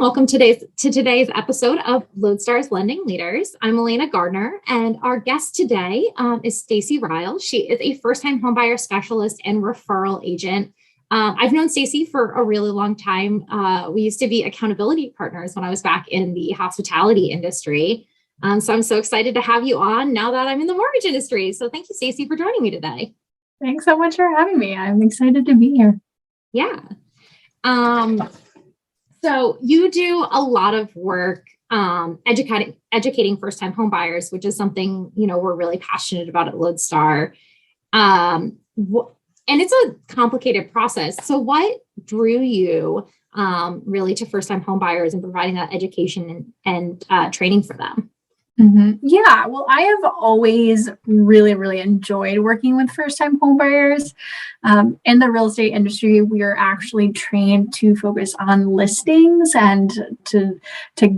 welcome to today's episode of Lodestar's Lending Leaders. I'm Elena Gardner, and our guest today is Stacie Rihl. She is a first-time homebuyer specialist and referral agent. I've known Stacie for a really long time. We used to be accountability partners when I was back in the hospitality industry. So I'm so excited to have you on now that I'm in the mortgage industry. So thank you, Stacie, for joining me today. Thanks so much for having me. I'm excited to be here. Yeah. So you do a lot of work educating first-time home buyers, which is something, we're really passionate about at Lodestar. And it's a complicated process. So what drew you really to first-time home buyers and providing that education and training for them? Yeah, well, I have always really enjoyed working with first-time home buyers. In the real estate industry, we are actually trained to focus on listings and to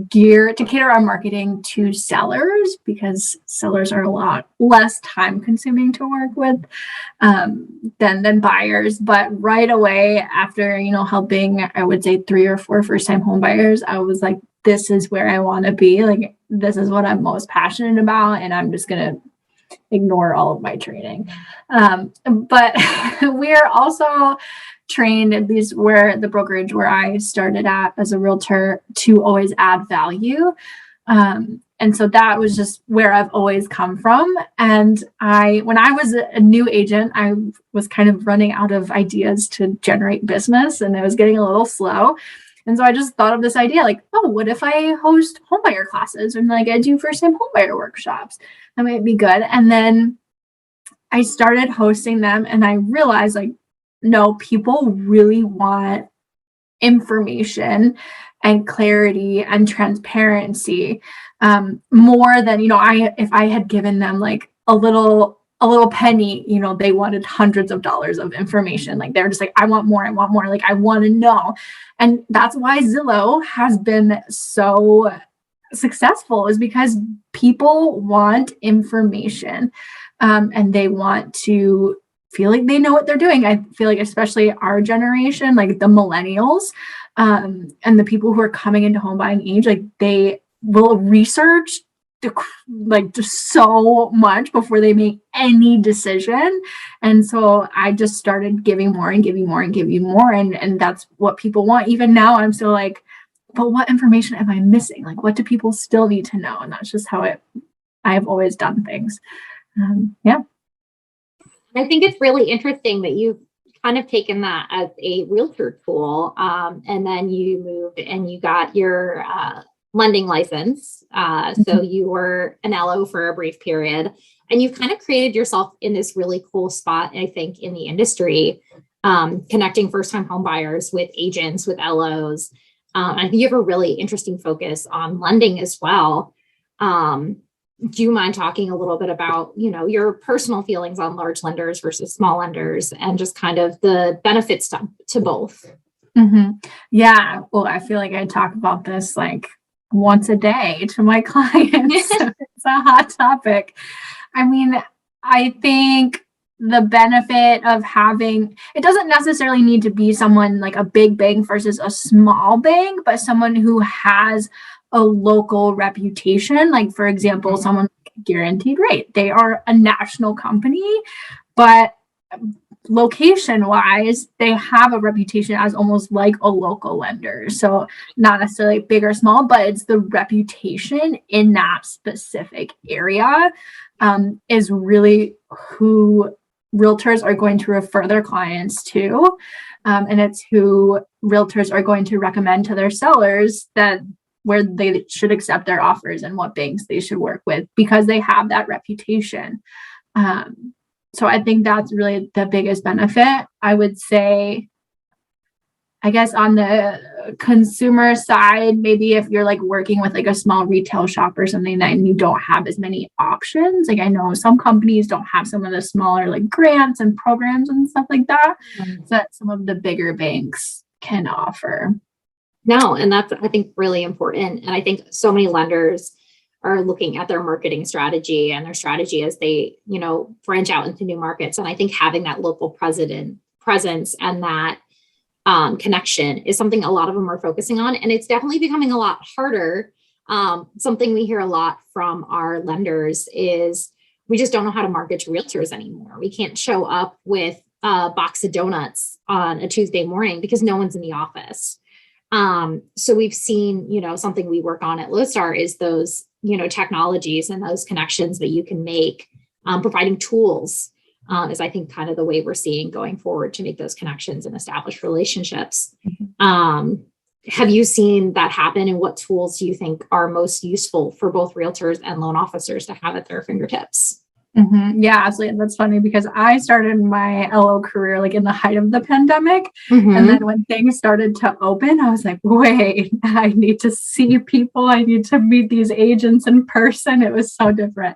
cater our marketing to sellers, because sellers are a lot less time-consuming to work with than buyers. But right away after helping, I would say 3 or 4 first-time home buyers, I was like, this is where I want to be. Like, this is what I'm most passionate about, and I'm just going to ignore all of my training. But we're also trained, at least where the brokerage where I started at as a realtor, to always add value. And so that was just where I've always come from. And when I was a new agent, I was kind of running out of ideas to generate business, and it was getting a little slow. And so I just thought of this idea, like, oh, what if I host homebuyer classes and I do first-time homebuyer workshops? That might be good. And then I started hosting them, and I realized, no, people really want information and clarity and transparency more than, if I had given them a little penny, they wanted hundreds of dollars of information. They're just I want more. I want to know. And that's why Zillow has been so successful, is because people want information and they want to feel like they know what they're doing. I feel like especially our generation, the millennials and the people who are coming into home buying age, they will research just so much before they make any decision. And so I just started giving more and giving more and giving more. And that's what people want. Even now, I'm still but what information am I missing? What do people still need to know? And that's just how I've always done things. Yeah. I think it's really interesting that you've kind of taken that as a realtor tool. And then you moved and you got your lending license. So you were an LO for a brief period, and you've kind of created yourself in this really cool spot, I think, in the industry, connecting first-time home buyers with agents, with LOs. I think you have a really interesting focus on lending as well. Do you mind talking a little bit about, your personal feelings on large lenders versus small lenders and just kind of the benefits to both? Yeah. Well, I feel like I talk about this once a day to my clients. So it's a hot topic. I mean, I think the benefit of having, it doesn't necessarily need to be someone a big bank versus a small bank, but someone who has a local reputation. For example, someone Guaranteed Rate. They are a national company, but location wise, they have a reputation as almost like a local lender. So not necessarily big or small, but it's the reputation in that specific area is really who realtors are going to refer their clients to. And it's who realtors are going to recommend to their sellers where they should accept their offers and what banks they should work with, because they have that reputation. So I think that's really the biggest benefit. I would say, I guess on the consumer side, maybe if you're working with a small retail shop or something and you don't have as many options. I know some companies don't have some of the smaller grants and programs and stuff like that that some of the bigger banks can offer. No, and that's, I think, really important. And I think so many lenders are looking at their marketing strategy and their strategy as they, branch out into new markets. And I think having that local presence and that connection is something a lot of them are focusing on. And it's definitely becoming a lot harder. Something we hear a lot from our lenders is we just don't know how to market to realtors anymore. We can't show up with a box of donuts on a Tuesday morning because no one's in the office. So we've seen, something we work on at Lodestar is those, technologies and those connections that you can make, providing tools, is I think kind of the way we're seeing going forward to make those connections and establish relationships. Have you seen that happen, and what tools do you think are most useful for both realtors and loan officers to have at their fingertips? Yeah, absolutely. That's funny because I started my LO career like in the height of the pandemic. And then when things started to open, I was like, wait, I need to see people. I need to meet these agents in person. It was so different.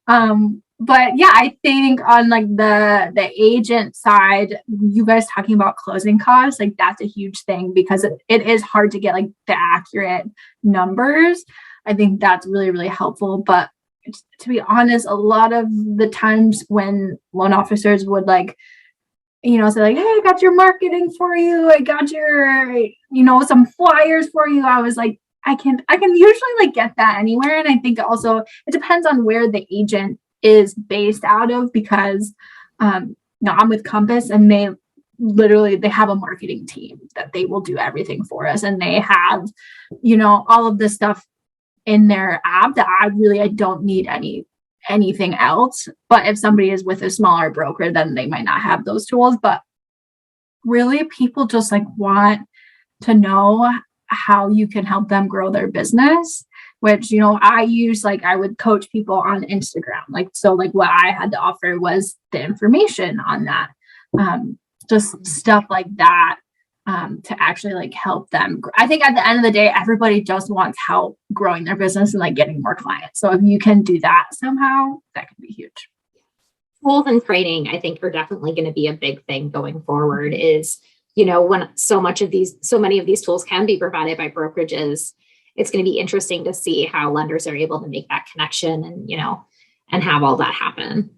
But yeah, I think on like the agent side, you guys talking about closing costs, like that's a huge thing because it is hard to get like the accurate numbers. I think that's really, really helpful. But to be honest, a lot of the times when loan officers would say like, hey, I got your marketing for you. I got your, some flyers for you. I was like, I can usually like get that anywhere. And I think also it depends on where the agent is based out of because, I'm with Compass and they have a marketing team that they will do everything for us. And they have, all of this stuff in their app that I don't need anything else. But if somebody is with a smaller broker, then they might not have those tools. But really people just like want to know how you can help them grow their business, which, I use, like, I would coach people on Instagram. So what I had to offer was the information on that, just stuff like that. To actually like help them. I think at the end of the day, everybody just wants help growing their business and like getting more clients. So if you can do that somehow, that could be huge. Tools and training, I think, are definitely going to be a big thing going forward. Is when so many of these tools can be provided by brokerages, it's going to be interesting to see how lenders are able to make that connection and have all that happen.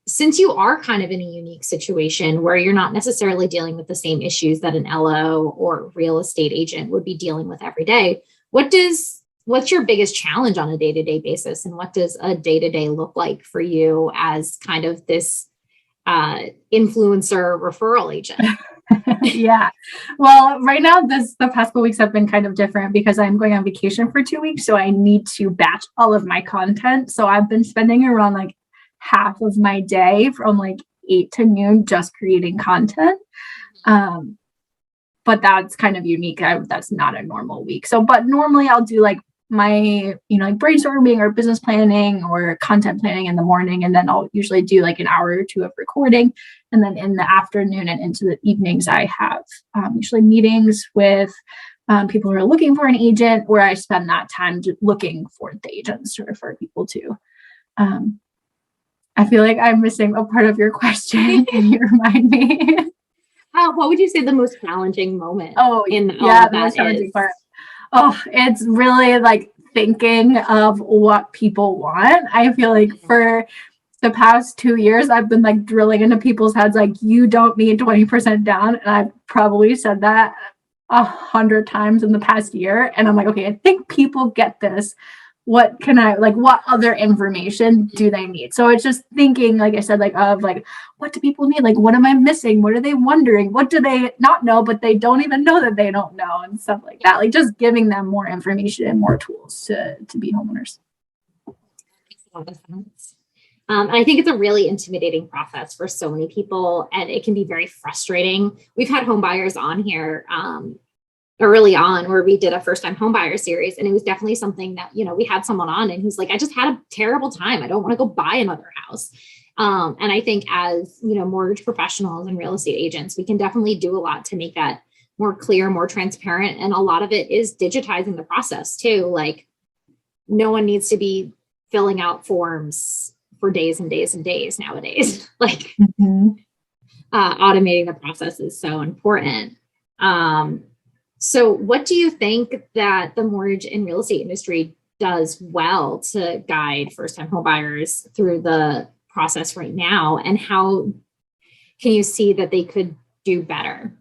Since you are kind of in a unique situation where you're not necessarily dealing with the same issues that an LO or real estate agent would be dealing with every day, what's your biggest challenge on a day-to-day basis? And what does a day-to-day look like for you as kind of this influencer referral agent? Yeah. Well, right now, the past couple weeks have been kind of different because I'm going on vacation for 2 weeks. So I need to batch all of my content. So I've been spending around like half of my day from like 8 to noon just creating content. But that's kind of unique. That's not a normal week. But normally I'll do like my, like brainstorming or business planning or content planning in the morning. And then I'll usually do like an hour or two of recording. And then in the afternoon and into the evenings, I have usually meetings with people who are looking for an agent, where I spend that time looking for the agents to refer people to. I feel like I'm missing a part of your question. Can you remind me? What would you say the most challenging moment? The most challenging part. Oh, it's really like thinking of what people want. I feel like for the past 2 years, I've been like drilling into people's heads, like, you don't need 20% down. And I've probably said that 100 times in the past year. And I'm like, okay, I think people get this. What other information do they need? So it's just thinking, like I said, what do people need? Like, what am I missing? What are they wondering? What do they not know, but they don't even know that they don't know, and stuff like that. Like just giving them more information and more tools to be homeowners. Makes a lot of sense. I think it's a really intimidating process for so many people, and it can be very frustrating. We've had home buyers on here early on where we did a first time home buyer series. And it was definitely something that, we had someone on and who's like, I just had a terrible time. I don't want to go buy another house. And I think as, mortgage professionals and real estate agents, we can definitely do a lot to make that more clear, more transparent. And a lot of it is digitizing the process too. Like no one needs to be filling out forms for days and days and days nowadays. Like automating the process is so important. So what do you think that the mortgage and real estate industry does well to guide first-time home buyers through the process right now? And how can you see that they could do better?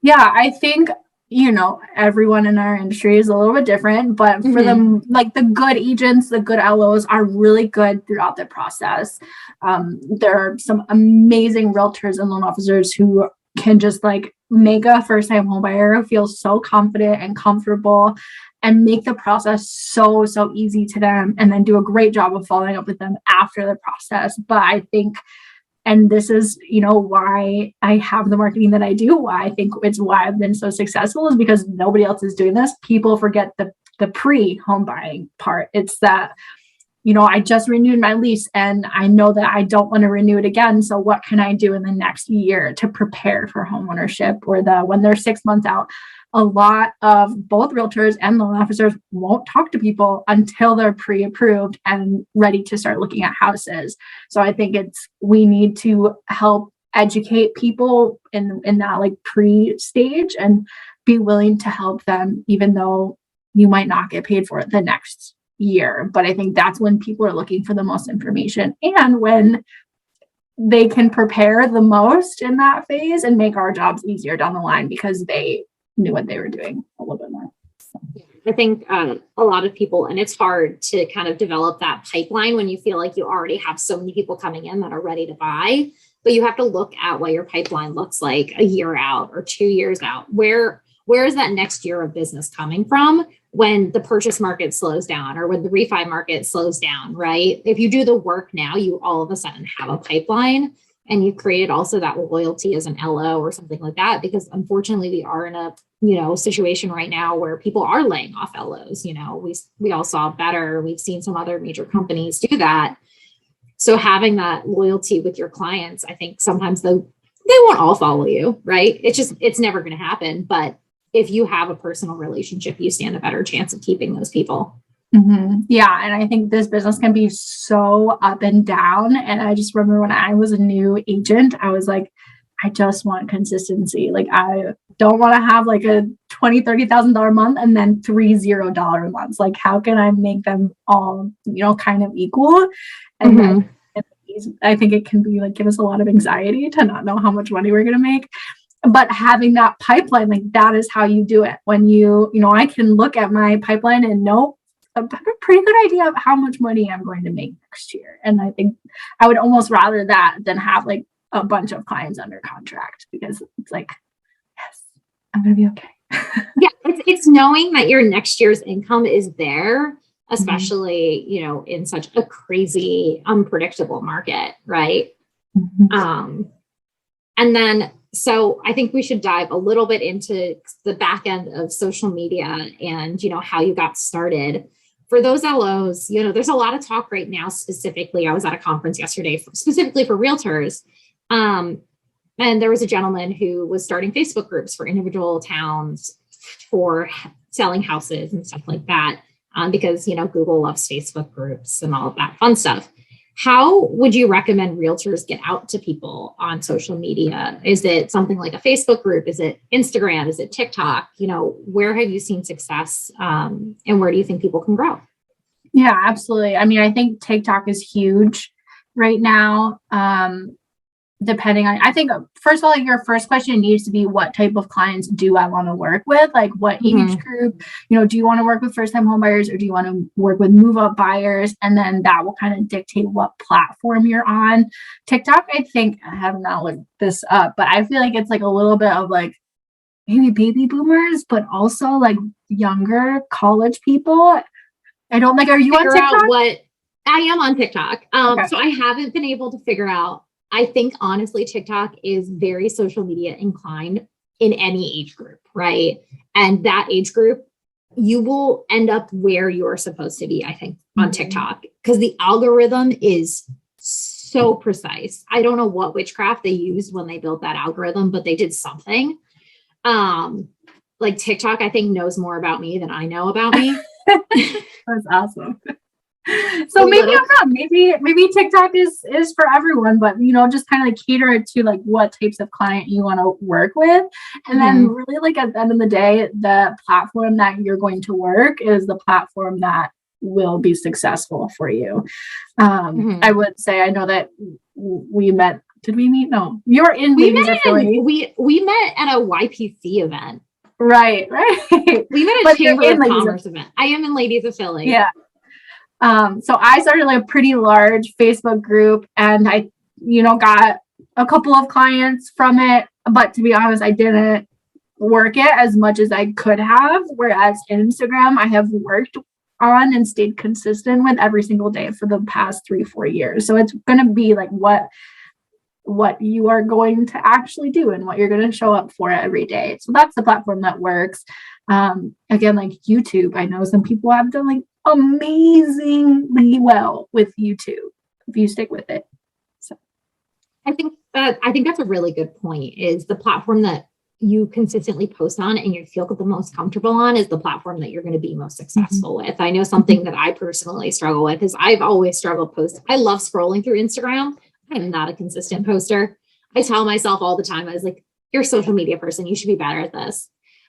Yeah, I think, everyone in our industry is a little bit different, but for them, like the good agents, the good LOs are really good throughout the process. There are some amazing realtors and loan officers who can just like make a first-time home buyer feel so confident and comfortable and make the process so easy to them, and then do a great job of following up with them after the process. But I think, and this is, why I have the marketing that I do, why I think it's why I've been so successful, is because nobody else is doing this. People forget the pre-home buying part. It's that, I just renewed my lease and I know that I don't want to renew it again. So what can I do in the next year to prepare for home ownership, or when they're 6 months out? A lot of both realtors and loan officers won't talk to people until they're pre-approved and ready to start looking at houses. So I think we need to help educate people in that like pre-stage, and be willing to help them, even though you might not get paid for it the next year. But I think that's when people are looking for the most information, and when they can prepare the most in that phase and make our jobs easier down the line because they knew what they were doing a little bit more. So. I think a lot of people, and it's hard to kind of develop that pipeline when you feel like you already have so many people coming in that are ready to buy, but you have to look at what your pipeline looks like a year out or 2 years out. Where is that next year of business coming from when the purchase market slows down or when the refi market slows down, right? If you do the work now, you all of a sudden have a pipeline. And you've created also that loyalty as an LO or something like that, because unfortunately we are in a, situation right now where people are laying off LOs. We all saw Better. We've seen some other major companies do that. So having that loyalty with your clients, I think sometimes they won't all follow you, right? It's never going to happen. But if you have a personal relationship, you stand a better chance of keeping those people. Mm-hmm. Yeah. And I think this business can be so up and down. And I just remember when I was a new agent, I was like, I just want consistency. Like, I don't want to have like a $20,000, $30,000 month and then $30 months. Like, how can I make them all, kind of equal? And then I think it can be like, give us a lot of anxiety to not know how much money we're going to make. But having that pipeline, like that is how you do it. When I can look at my pipeline and know a pretty good idea of how much money I'm going to make next year. And I think I would almost rather that than have like a bunch of clients under contract, because it's like, yes, I'm going to be okay. Yeah. It's knowing that your next year's income is there, especially, in such a crazy, unpredictable market. Right. And then, so I think we should dive a little bit into the back end of social media and, how you got started. For those LOs, there's a lot of talk right now. Specifically, I was at a conference yesterday, specifically for realtors. And there was a gentleman who was starting Facebook groups for individual towns for selling houses and stuff like that. Because, Google loves Facebook groups and all of that fun stuff. How would you recommend realtors get out to people on social media? Is it something like a Facebook group? Is it Instagram? Is it TikTok? Where have you seen success? And where do you think people can grow? Yeah, absolutely. I mean, I think TikTok is huge right now. Depending on, I think, first of all, your first question needs to be, what type of clients do I want to work with? Like, what age group, do you want to work with first-time home buyers, or do you want to work with move-up buyers? And then that will kind of dictate what platform you're on. TikTok, I think, I have not looked this up, but I feel like it's like a little bit of like maybe baby boomers, but also like younger college people. I don't like, are you on TikTok? I am on TikTok. Okay. So I haven't been able to figure out. I think honestly, TikTok is very social media inclined in any age group, right? And that age group, you will end up where you're supposed to be, I think, on TikTok, because the algorithm is so precise. I don't know what witchcraft they used when they built that algorithm, but they did something. Like TikTok, I think, knows more about me than I know about me. That's awesome. So maybe I'm wrong. Maybe TikTok is for everyone, but just kind of like cater it to like what types of client you want to work with. And then really, like, at the end of the day, the platform that you're going to work is the platform that will be successful for you. I would say, I know that we met Did we meet? No, you're in We Ladies of Philly. We met at a YPC event. Right. We met at a Chamber of Commerce event. I am in Ladies of Philly. Yeah. So I started like a pretty large Facebook group, and I, got a couple of clients from it. But to be honest, I didn't work it as much as I could have. Whereas Instagram, I have worked on and stayed consistent with every single day for the past 3-4 years. So it's going to be like what you are going to actually do and what you're going to show up for every day. So that's the platform that works. Again, like YouTube, I know some people have done like amazingly well with YouTube if you stick with it. So I think that's a really good point, is the platform that you consistently post on and you feel the most comfortable on is the platform that you're going to be most successful with. I know something that I personally struggle with is I've always struggled post. I love scrolling through Instagram. I'm not a consistent poster. I tell myself all the time, I was like, you're a social media person. You should be better at this.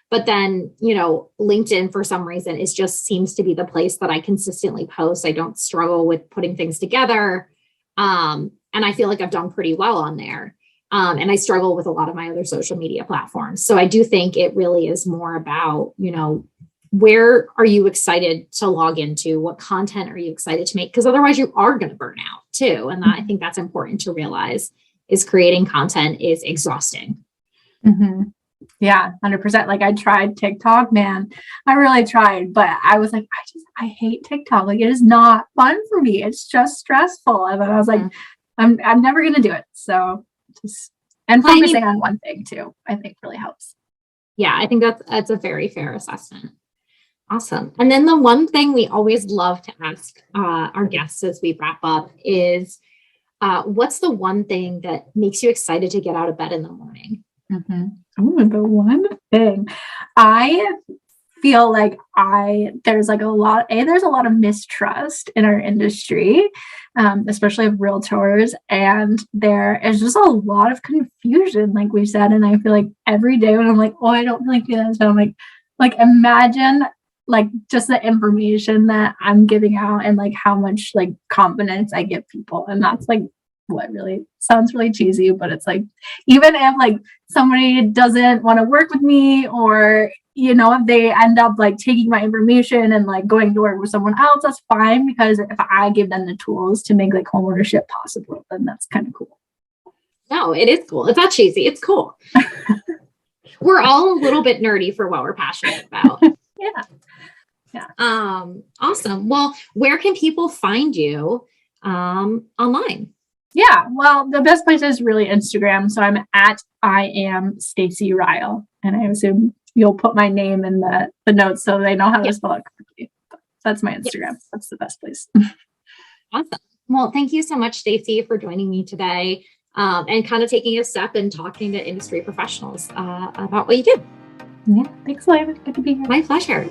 But then, LinkedIn, for some reason, it just seems to be the place that I consistently post. I don't struggle with putting things together. And I feel like I've done pretty well on there. And I struggle with a lot of my other social media platforms. So I do think it really is more about, where are you excited to log into? What content are you excited to make? Because otherwise you are going to burn out too. And I think that's important to realize, is creating content is exhausting. Mm-hmm. Yeah, 100%. Like I tried TikTok, man, I really tried, but I was like, I hate TikTok. Like it is not fun for me. It's just stressful. And then I was like, I'm never going to do it. So and focusing on one thing too, I think really helps. Yeah, I think that's a very fair assessment. Awesome. And then the one thing we always love to ask our guests as we wrap up is, what's the one thing that makes you excited to get out of bed in the morning? Mm-hmm. Oh, the one thing. I feel like there's a lot of mistrust in our industry, especially of realtors, and there is just a lot of confusion, like we said. And I feel like every day when I'm like, oh, I don't really feel this, but I'm like imagine like just the information that I'm giving out and like how much like confidence I give people. And that's like what really sounds really cheesy, but it's like, even if like somebody doesn't want to work with me, or if they end up like taking my information and like going to work with someone else, that's fine, because if I give them the tools to make like homeownership possible, then that's kind of cool. No, it is cool. It's not cheesy. It's cool. We're all a little bit nerdy for what we're passionate about. Yeah. Awesome. Well, where can people find you online? Yeah, well, the best place is really Instagram. So I'm at I am Stacie Rihl, and I assume you'll put my name in the notes so they know how to spell it correctly. That's my Instagram. Yes. That's the best place. Awesome. Well, thank you so much, Stacie, for joining me today, and kind of taking a step and talking to industry professionals about what you do. Yeah, thanks, Liv. Good to be here. My pleasure.